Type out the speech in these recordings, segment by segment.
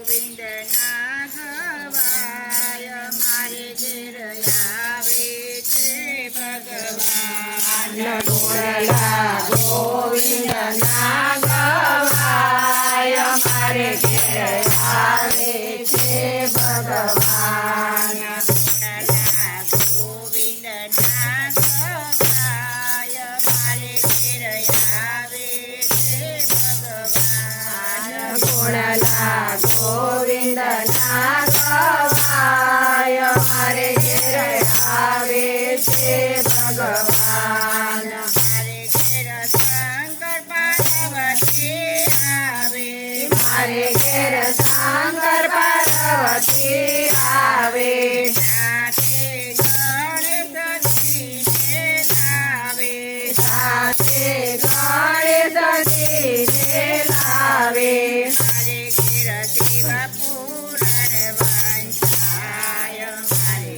ગોવિંદના ગવાય મારે ઘેર આવે છે ભગવાન ગોળલા ગોવિંદના ગવાય મારે ઘેર આવે છે ભગવાન ગોળલા ગોવિંદના ગવાય મારે ઘેર આવે છે ભગવાન ગોળલા ગોવિંદના ગવાય મારે ઘેર આવે છે ભગવાન મારે ઘેર શંકર પાર્વતી આવે મારે ઘેર શંકર પાર્વતી આવે સાથે ગણેશજીને લાવે સાથે ગણેશજીને લાવે મારે ઘેર શિવ પુરાણ વંચાય મારે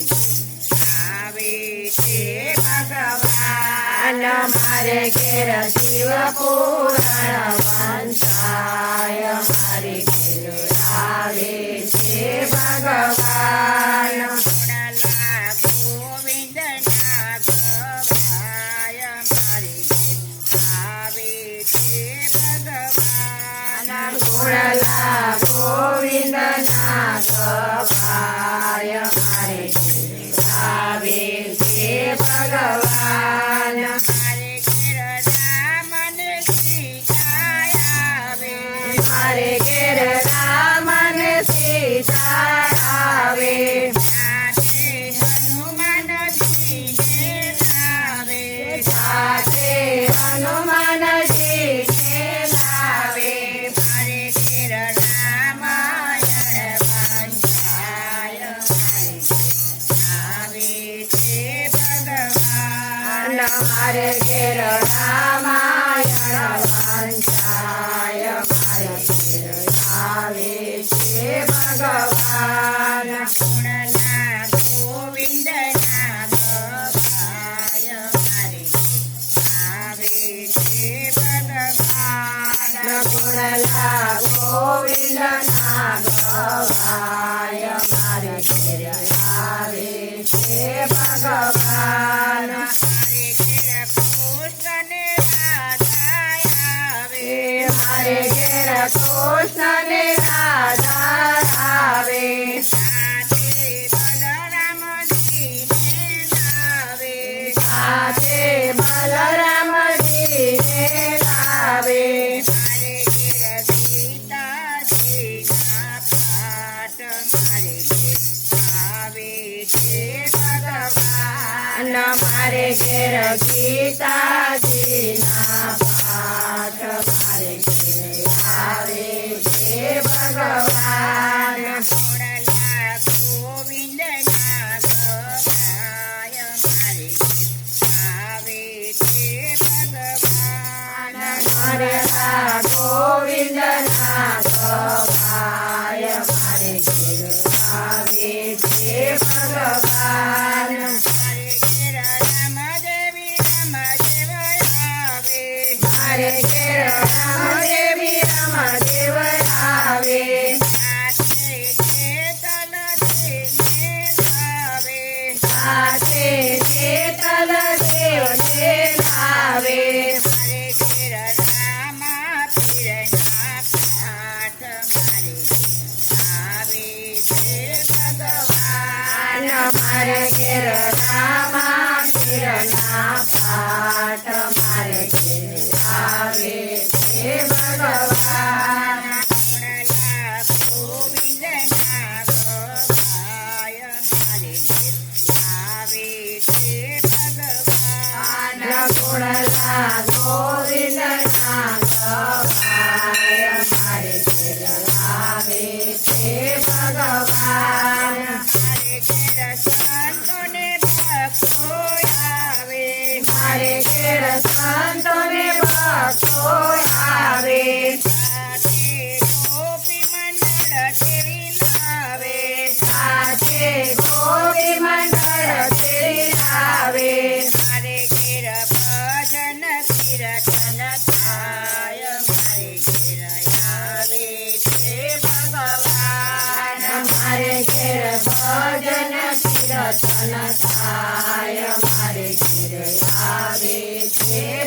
આવે છે ભગવાન મારે ઘેર શિવ પુરાણ વંચાય મારે ઘેર આવે છે ભગવાન ગોળલા ગોવિંદના ગવાય મારે ઘેર આવે છે ભગવાન ગોળલા ગોવિંદના ગવાય મારે ઘેર આવે છે ભગવાન મારે ઘેર રામ ને સીતા આવે મારે ઘેર રામ ને સીતા આવે સાથે હનુમાનજીને લાવે સાથે હનુમાનજીને લાવે મારે ઘેર રામાયણ વંચાય મારે આવે છે ભગવાન મારે ઘેર રામાયણ વંચાય મારે ઘેર આવે છે ભગવાન ગોળલા ગોવિંદના ગવાય મારે આવે છે ભગવાન ગોળલા ગોવિંદના ગવાય મારે ઘેર આવે છે ભગવાન મારે ઘેર કૃષ્ણને રાધા આવે મારે ઘેર કૃષ્ણ ને રાધા આવે સાથે બલરામજીને લાવે સાથે બલરામજીને લાવે મારે ઘેર સીતાજીના પાઠ મારે ઘેર આવે છે ભગવાન મારે ઘેર ગીતાજીના પાઠ મારે ઘેર આવે છે ભગવાન ગોળલા ગોવિંદના ગવાય મારે ઘેર આવે છે ભગવાન ગોળલા ગોવિંદના ગવાય મારે ઘેર આવે છે ભગવાન મારે ઘેર રામદેવી રામદેવ આવે મારે ઘેર રામદેવી રામદેવ આવે દર્શન થાય મારે ઘેર આવે છે